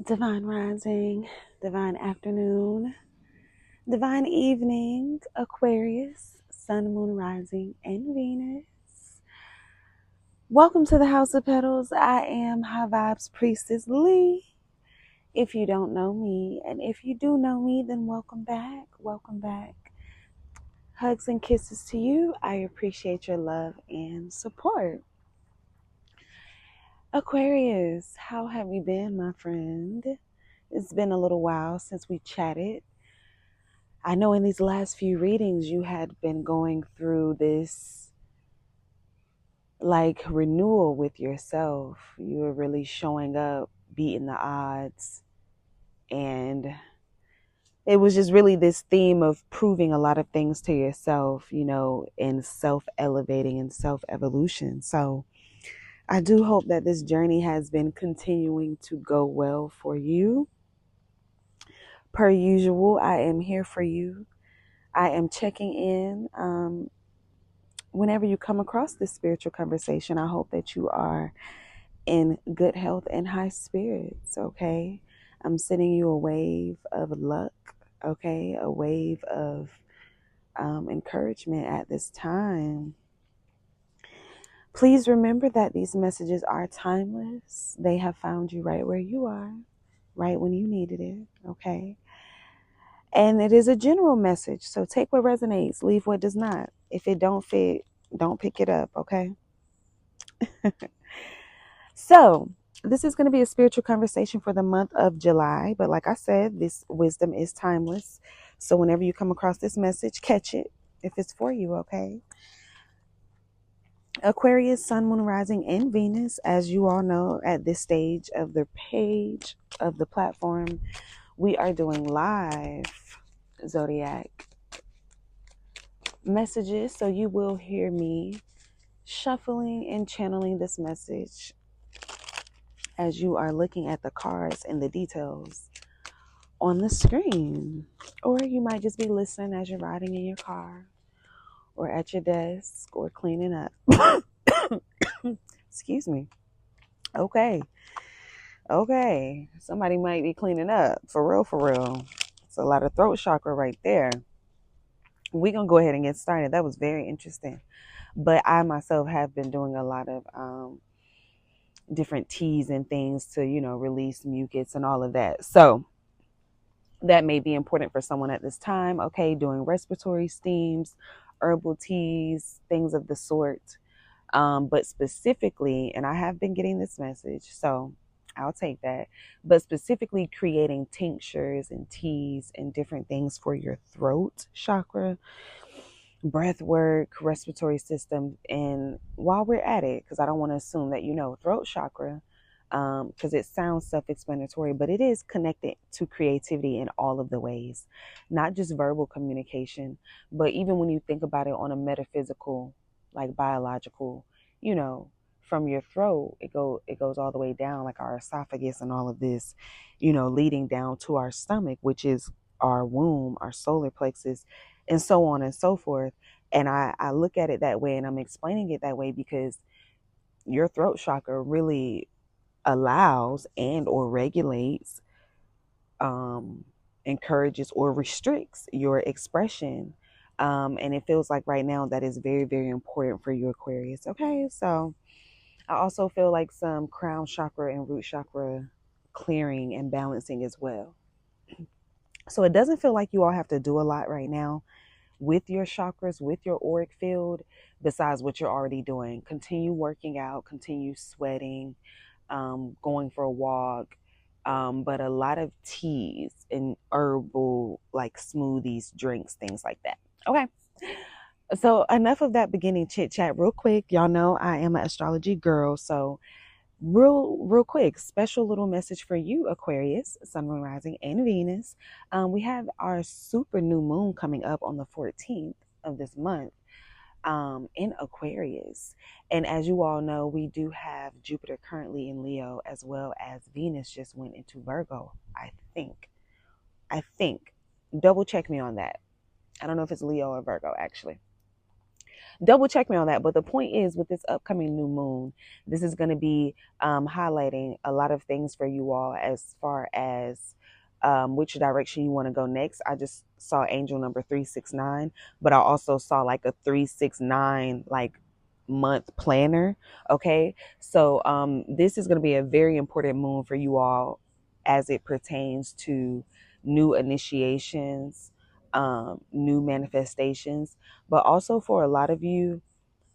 Divine rising, divine afternoon, divine evening, Aquarius, sun, moon, rising, and Venus. Welcome to the House of Petals. I am High Vibes Priestess Lee. If you don't know me, and if you do know me, then welcome back. Welcome back. Hugs and kisses to you. I appreciate your love and support. Aquarius, how have you been, my friend? It's been a little while since we chatted. I know in these last few readings you had been going through this like renewal with yourself. You were really showing up, beating the odds, and it was just really this theme of proving a lot of things to yourself, and self elevating and self evolution. So I do hope that this journey has been continuing to go well for you. Per usual, I am here for you. I am checking in. Whenever you come across this spiritual conversation, I hope that you are in good health and high spirits, okay? I'm sending you a wave of luck, okay? A wave of encouragement at this time. Please remember that these messages are timeless. They have found you right where you are, right when you needed it, okay? And it is a general message, so take what resonates, leave what does not. If it don't fit, don't pick it up, okay? So, this is going to be a spiritual conversation for the month of July. But like I said, this wisdom is timeless. So, whenever you come across this message, catch it if it's for you, okay? Aquarius, Sun, Moon, Rising, and Venus, as you all know, at this stage of the page of the platform, we are doing live zodiac messages. So, you will hear me shuffling and channeling this message as you are looking at the cards and the details on the screen. Or you might just be listening as you're riding in your car or at your desk or cleaning up. Excuse me. Okay. Somebody might be cleaning up. For real, for real. It's a lot of throat chakra right there. We're going to go ahead and get started. That was very interesting. But I myself have been doing a lot of different teas and things to, release mucus and all of that. So that may be important for someone at this time. Okay, doing respiratory steams, herbal teas, things of the sort. But specifically, and I have been getting this message, so I'll take that. But specifically, creating tinctures and teas and different things for your throat chakra, breath work, respiratory system. And while we're at it, because I don't want to assume that throat chakra, because it sounds self-explanatory, but it is connected to creativity in all of the ways, not just verbal communication, but even when you think about it on a metaphysical, like biological, from your throat, it goes all the way down, like our esophagus and all of this, leading down to our stomach, which is our womb, our solar plexus, and so on and so forth. And I look at it that way, and I'm explaining it that way because your throat chakra really allows and or regulates, encourages or restricts your expression. And it feels like right now that is very, very important for you, Aquarius. Okay, so I also feel like some crown chakra and root chakra clearing and balancing as well. So it doesn't feel like you all have to do a lot right now with your chakras, with your auric field, besides what you're already doing. Continue working out, continue sweating, going for a walk, but a lot of teas and herbal, like smoothies, drinks, things like that. Okay. So enough of that beginning chit chat real quick. Y'all know I am an astrology girl. So real quick, special little message for you, Aquarius, Sun, Moon, Rising, and Venus. We have our super new moon coming up on the 14th of this month, in Aquarius. And as you all know, we do have Jupiter currently in Leo, as well as Venus just went into Virgo, I think. Double check me on that. I don't know if it's Leo or Virgo, actually. double check me on that. But the point is, with this upcoming new moon, this is going to be highlighting a lot of things for you all as far as which direction you want to go next. I just saw angel number 369, but I also saw like a 369 like month planner. Okay, so this is going to be a very important moon for you all as it pertains to new initiations, new manifestations, but also for a lot of you,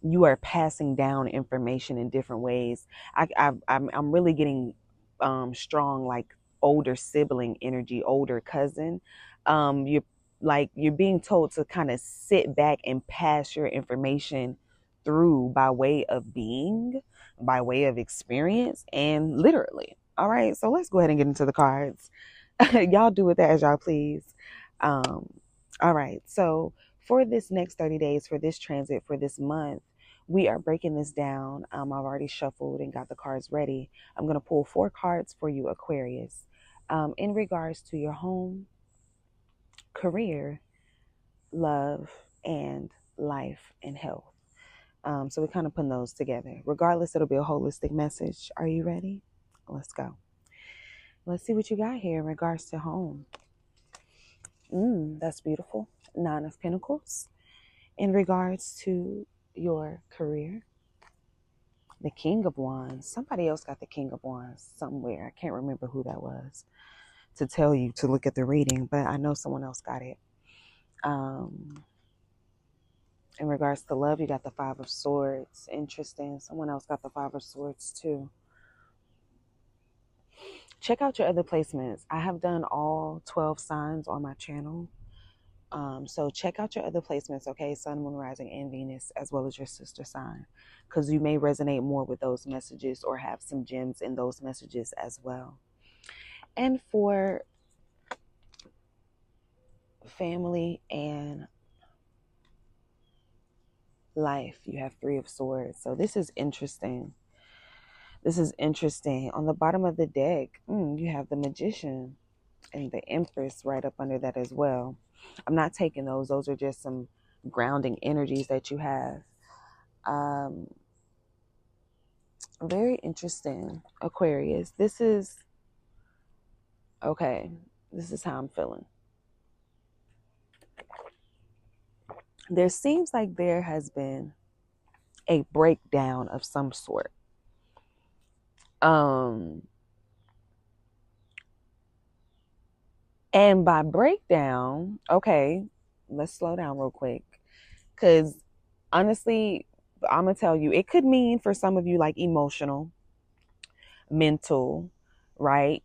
you are passing down information in different ways. I'm really getting strong like older sibling energy, older cousin. You're like you're being told to kind of sit back and pass your information through by way of being, by way of experience, and literally. All right, so let's go ahead and get into the cards. Y'all do with that as y'all please. Um, all right, so for this next 30 days, for this transit, for this month, we are breaking this down. I've already shuffled and got the cards ready. I'm going to pull 4 cards for you, Aquarius, in regards to your home, career, love, and life and health. So we're kind of putting those together. Regardless, it'll be a holistic message. Are you ready? Let's go. Let's see what you got here in regards to home. That's beautiful. 9 of Pentacles. In regards to your career, the King of Wands. Somebody else got the King of Wands somewhere. I can't remember who that was to tell you to look at the reading, but I know someone else got it. In regards to love, you got the 5 of Swords. Interesting. Someone else got the 5 of Swords too. Check out your other placements. I have done all 12 signs on my channel. So check out your other placements, okay? Sun, Moon, Rising, and Venus, as well as your sister sign, because you may resonate more with those messages or have some gems in those messages as well. And for family and life, you have 3 of Swords. So this is interesting. This is interesting. On the bottom of the deck, you have the Magician and the Empress right up under that as well. I'm not taking those. Those are just some grounding energies that you have. Very interesting, Aquarius. This is, okay, this is how I'm feeling. There seems like there has been a breakdown of some sort. And by breakdown, okay, let's slow down real quick. Because honestly, I'm going to tell you, it could mean for some of you like emotional, mental, right?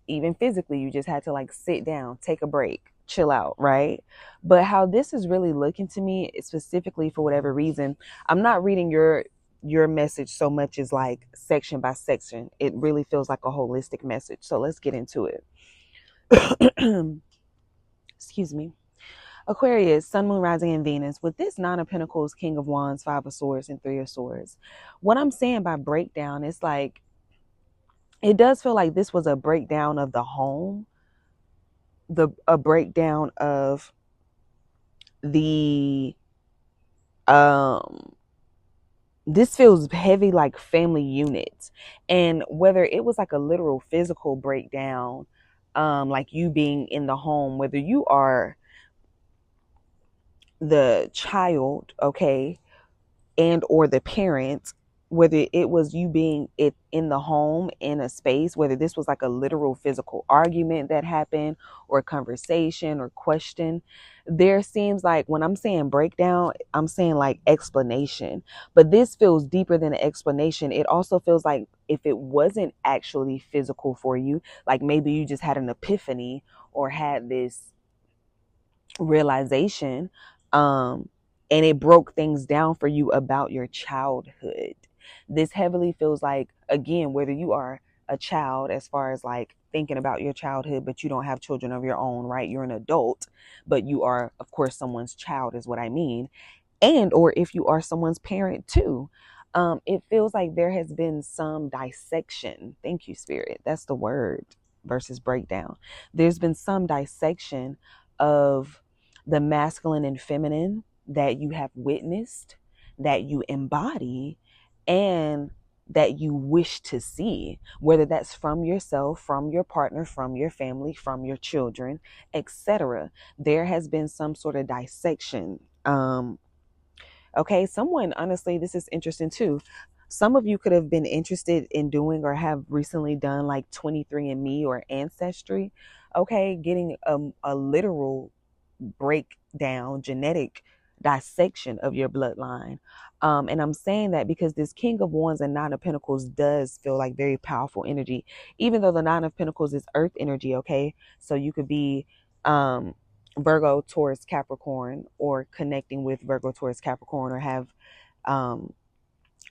Even physically, you just had to like sit down, take a break, chill out, right? But how this is really looking to me, specifically for whatever reason, I'm not reading your message so much as like section by section. It really feels like a holistic message. So let's get into it. Excuse me. Aquarius, Sun, Moon, Rising, and Venus. With this 9 of Pentacles, King of Wands, 5 of Swords, and 3 of Swords. What I'm saying by breakdown is like, it does feel like this was a breakdown of the home, a breakdown of the this feels heavy like family units, and whether it was like a literal physical breakdown, like you being in the home, whether you are the child, okay, and or the parent, whether it was you being in the home, in a space, whether this was like a literal physical argument that happened or conversation or question, there seems like when I'm saying breakdown, I'm saying like explanation, but this feels deeper than an explanation. It also feels like if it wasn't actually physical for you, like maybe you just had an epiphany or had this realization, and it broke things down for you about your childhood. This heavily feels like, again, whether you are a child as far as like thinking about your childhood, but you don't have children of your own, right? You're an adult, but you are, of course, someone's child is what I mean. And, or if you are someone's parent too, it feels like there has been some dissection. Thank you, Spirit. That's the word versus breakdown. There's been some dissection of the masculine and feminine that you have witnessed, that you embody and that you wish to see, whether that's from yourself, from your partner, from your family, from your children, etc. There has been some sort of dissection. Okay, someone, honestly, this is interesting too. Some of you could have been interested in doing or have recently done like 23andMe or Ancestry. Okay, getting a literal breakdown, genetic dissection of your bloodline. And I'm saying that because this King of Wands and Nine of Pentacles does feel like very powerful energy, even though the Nine of Pentacles is earth energy. Okay, so you could be Virgo, Taurus, Capricorn, or connecting with Virgo, Taurus, Capricorn, or have um,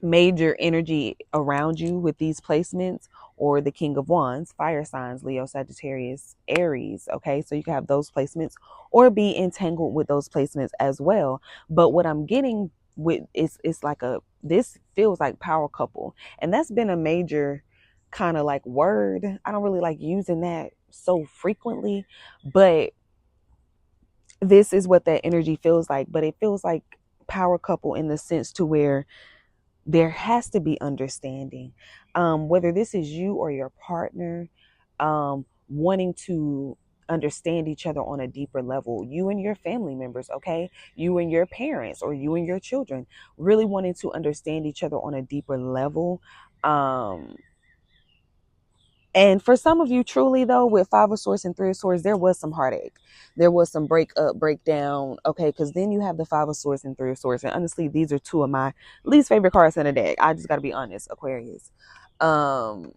major energy around you with these placements, or the King of Wands, fire signs, Leo, Sagittarius, Aries. Okay, so you can have those placements or be entangled with those placements as well. But what I'm getting with is it's like this feels like power couple, and that's been a major kind of like word. I don't really like using that so frequently, but this is what that energy feels like. But it feels like power couple in the sense to where there has to be understanding, whether this is you or your partner, wanting to understand each other on a deeper level, you and your family members, okay, you and your parents, or you and your children, really wanting to understand each other on a deeper level. And for some of you, truly though, with Five of Swords and Three of Swords, there was some heartache. There was some breakdown. Okay, because then you have the Five of Swords and Three of Swords. And honestly, these are two of my least favorite cards in the deck. I just got to be honest, Aquarius. Because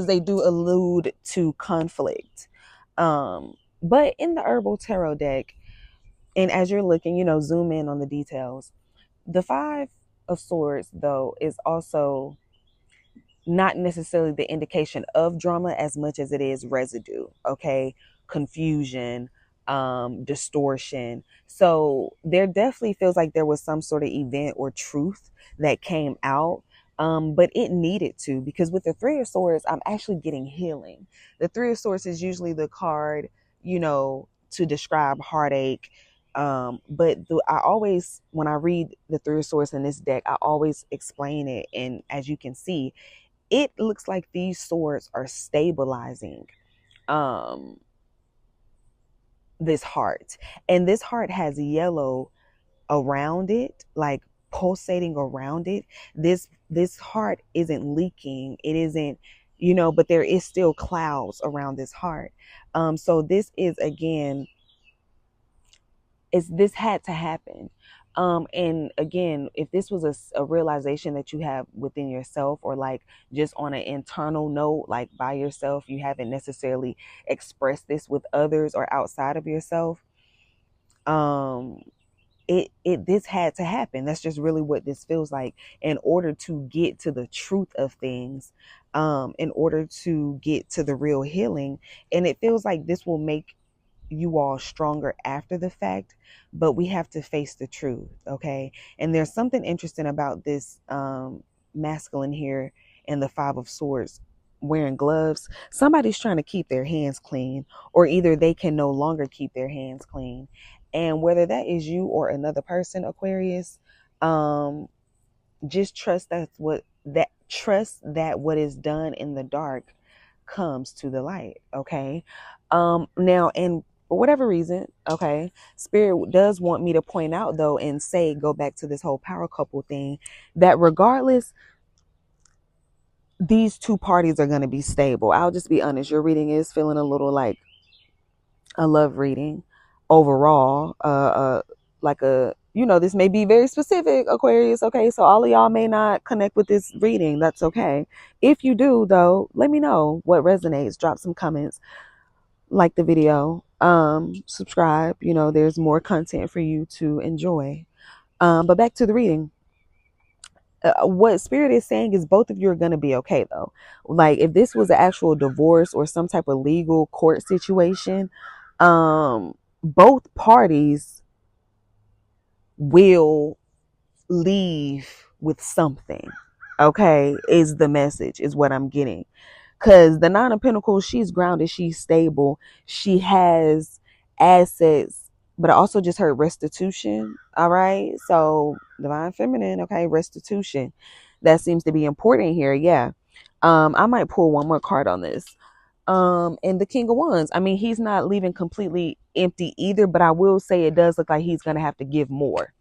they do allude to conflict. But in the Herbal Tarot deck, and as you're looking, zoom in on the details. The Five of Swords, though, is also not necessarily the indication of drama as much as it is residue, okay? Confusion, distortion. So there definitely feels like there was some sort of event or truth that came out. But it needed to, because with the Three of Swords, I'm actually getting healing. The Three of Swords is usually the card, to describe heartache. But I always, when I read the Three of Swords in this deck, I always explain it. And as you can see, it looks like these swords are stabilizing this heart. And this heart has yellow around it, like pulsating around it. This heart isn't leaking. It isn't, but there is still clouds around this heart. So this is, again, this had to happen. And again, if this was a realization that you have within yourself, or like just on an internal note, like by yourself, you haven't necessarily expressed this with others or outside of yourself, this had to happen. That's just really what this feels like, in order to get to the truth of things, in order to get to the real healing. And it feels like this will make you all stronger after the fact, but we have to face the truth, okay? And there's something interesting about this masculine here and the Five of Swords wearing gloves. Somebody's trying to keep their hands clean, or either they can no longer keep their hands clean. And whether that is you or another person, Aquarius, just trust that what is done in the dark comes to the light, okay? Now, and for whatever reason, okay, Spirit does want me to point out, though, and say, go back to this whole power couple thing, that regardless, these two parties are going to be stable. I'll just be honest, your reading is feeling a little like a love reading overall. This may be very specific, Aquarius, okay? So all of y'all may not connect with this reading. That's okay. If you do, though, let me know what resonates. Drop some comments. Like the video, subscribe. There's more content for you to enjoy. But back to the reading. What Spirit is saying is both of you are going to be okay, though. Like, if this was an actual divorce or some type of legal court situation, both parties will leave with something, okay, is the message, is what I'm getting. Because the Nine of Pentacles, she's grounded, she's stable, she has assets but I also just heard restitution. All right. So divine feminine. Okay. Restitution. That seems to be important here. Yeah. I might pull one more card on this. And the King of Wands. I mean, he's not leaving completely empty either, but I will say it does look like he's going to have to give more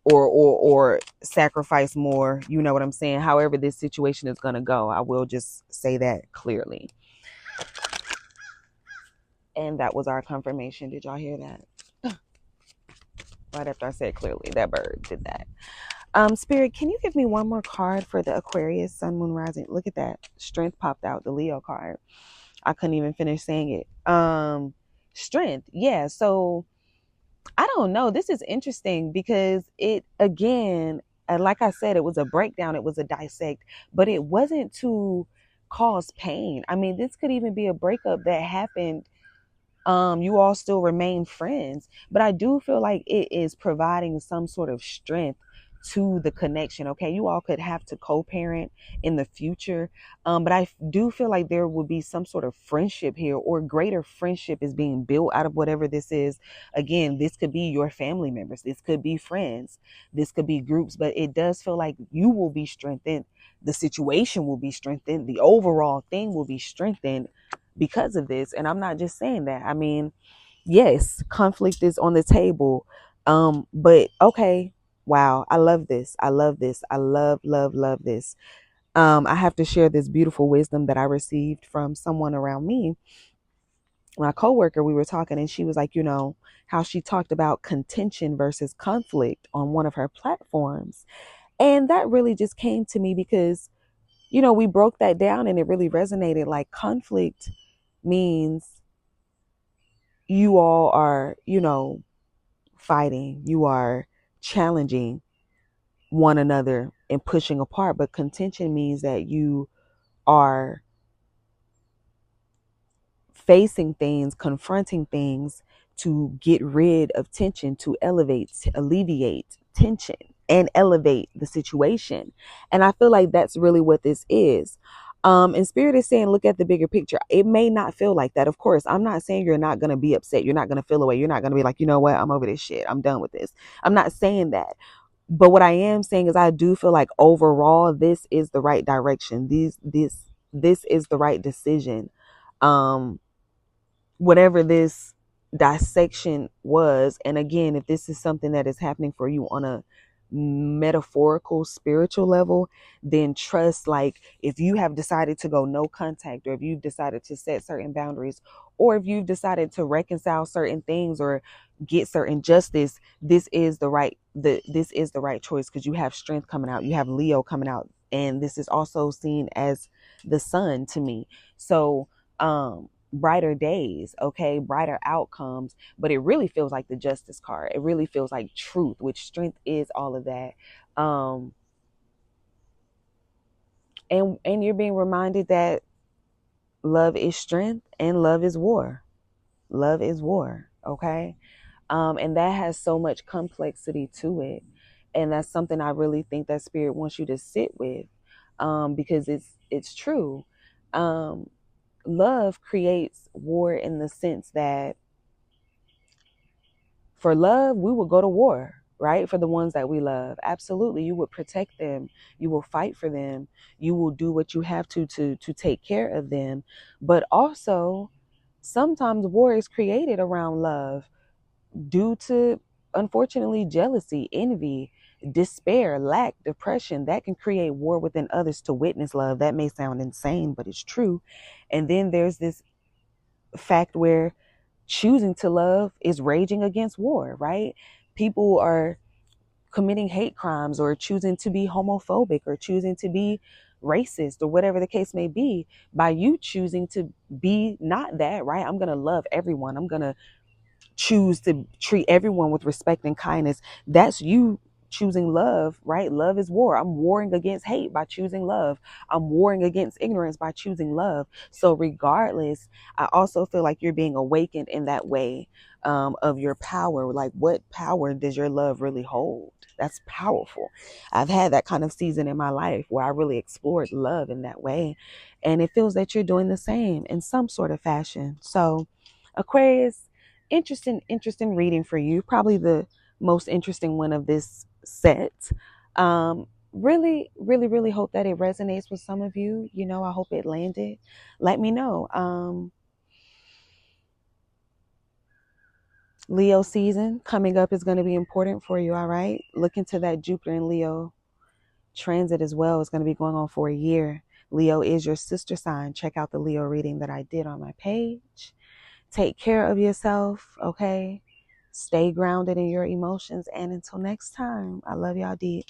or sacrifice more. You know what I'm saying? However this situation is going to go. I will just say that clearly. And that was our confirmation. Did y'all hear that? Right after I said clearly, that bird did that. Spirit, can you give me one more card for the Aquarius, Sun, Moon, Rising? Look at that. Strength popped out, the Leo card. I couldn't even finish saying it. Strength. Yeah. So I don't know. This is interesting because it, again, like I said, it was a breakdown. It was a dissect, but it wasn't to cause pain. I mean, this could even be a breakup that happened. You all still remain friends, but I do feel like it is providing some sort of strength to the connection. Okay, you all could have to co-parent in the future, but I do feel like there will be some sort of friendship here, or greater friendship is being built out of whatever this is. Again, this could be your family members, this could be friends, this could be groups, but it does feel like you will be strengthened, the situation will be strengthened, the overall thing will be strengthened because of this. And I'm not just saying that. I mean, yes, conflict is on the table. But okay, wow, I love this. I love this. I love this. I have to share this beautiful wisdom that I received from someone around me. My coworker, we were talking, and she was like, you know, how she talked about contention versus conflict on one of her platforms. And that really just came to me because, you know, we broke that down and it really resonated. Like, conflict means you all are, you know, fighting, you are challenging one another and pushing apart. But contention means that you are facing things, confronting things to get rid of tension, to elevate, to alleviate tension and elevate the situation. And I feel like that's really what this is. And Spirit is saying, look at the bigger picture. It may not feel like that. Of course, I'm not saying you're not going to be upset. You're not going to feel away. You're not going to be like, you know what? I'm over this shit. I'm done with this. I'm not saying that. But what I am saying is I do feel like overall, this is the right direction. This is the right decision. Whatever this dissection was, and again, if this is something that is happening for you on a metaphorical spiritual level, then trust, like, if you have decided to go no contact, or if you've decided to set certain boundaries, or if you've decided to reconcile certain things or get certain justice, this is the right choice, because you have strength coming out, you have Leo coming out, and this is also seen as the sun to me. So brighter days, okay, brighter outcomes, but it really feels like the justice card. It really feels like truth, which strength is all of that. And you're being reminded that love is strength and love is war. Love is war, okay? And that has so much complexity to it. And that's something I really think that Spirit wants you to sit with, because it's true. Love creates war in the sense that for love, we will go to war, right? For the ones that we love. Absolutely. You would protect them. You will fight for them. You will do what you have to take care of them. But also, sometimes war is created around love due to, unfortunately, jealousy, envy, despair, lack, depression. That can create war within others to witness love. That may sound insane, but it's true. And then there's this fact where choosing to love is raging against war, right? People are committing hate crimes, or choosing to be homophobic, or choosing to be racist, or whatever the case may be. By you choosing to be not that, right? I'm going to love everyone. I'm going to choose to treat everyone with respect and kindness. That's you choosing love, right? Love is war. I'm warring against hate by choosing love. I'm warring against ignorance by choosing love. So regardless, I also feel like you're being awakened in that way, of your power. Like, what power does your love really hold? That's powerful. I've had that kind of season in my life where I really explored love in that way. And it feels that you're doing the same in some sort of fashion. So Aquarius, interesting reading for you. Probably the most interesting one of this set. Really hope that it resonates with some of you. You know, I hope it landed. Let me know. Leo season coming up is going to be important for you. All right. Look into that Jupiter and Leo transit as well. It's going to be going on for a year. Leo is your sister sign. Check out the Leo reading that I did on my page. Take care of yourself, okay? Stay grounded in your emotions. And until next time, I love y'all deep.